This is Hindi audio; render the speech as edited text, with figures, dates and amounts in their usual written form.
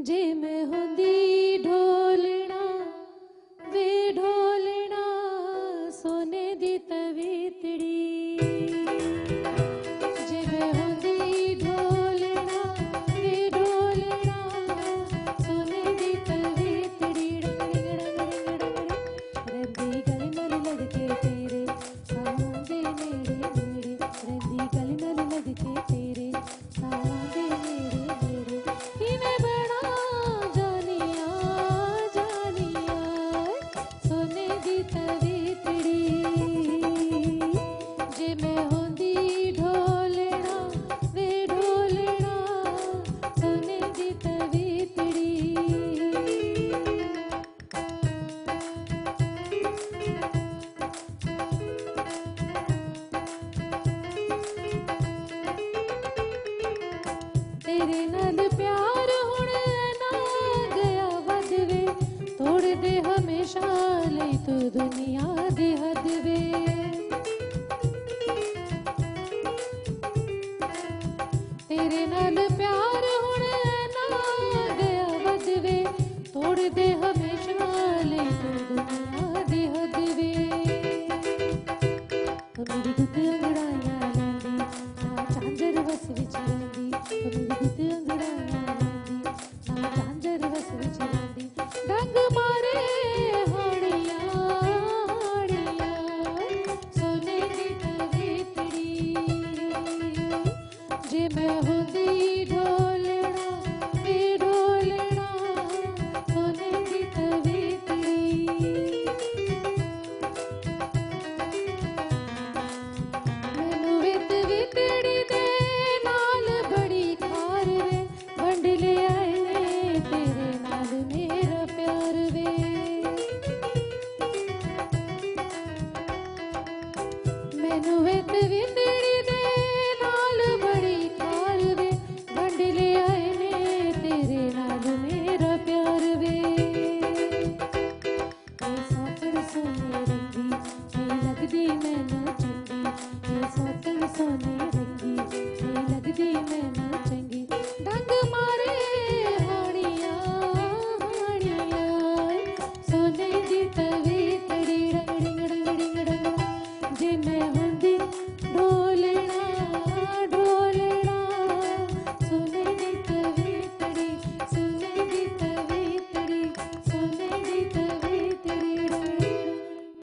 जे मैं होंदी ढोलना वे ढोलना सोने दी तवीतड़ी जे मैं होंदी ढोलना वे ढोलना सोने दी तवीतड़ी रंदी गली नाल लग के तेरे सावां दे नेड़े नेड़े रंदी गली नाल लग के तेरे सावां दे नेड़े नेड़े कि मैं बड़ा जानिया जानिया सोने दी तवीतड़ी जे मैं होंदी ढोलना वे ढोलना सोने दी तवीतड़ी तेरे नाल प्यार हुण ना गया वध वे तोड़ दे हमेशा लई तू दुनिया दी हद वे तेरे नाल प्यार हुण ना गया वध वे तोड़ दे हमेशा लई तू दुनिया दी हद वे मेरी गुत अंगड़ाइयां लैंदी ना झांझर वस विच रैंदी मेरी गुत अंगड़ाइयां लैंदी ना झांझर वस विच रैंदी डंग मारे हाड़ियां हाड़ियां सोने दी तवीतड़ी जे मैं होंदी ढोलना वे ढोलना सोने दी तवीतड़ी मैनू वे तवीतड़ी दे नाल बड़ी खार वे वंड ले आए ने तेरे नाल मेरा प्यार वे मैनू वे तवीतड़ी दे नाल बड़ी खार वे वंड ले आए ने तेरे नाल मेरा प्यार वे ये सौकड़ सोने रंगी ये लगदी मैनू चंगी ये सौकड़ सोने रंगी ये लगदी मैनू चंगी डंग मारे हाड़ियां हाड़ियां सोने दी तवीतड़ी डंग डिंग डंग डिंग डंग जे मैं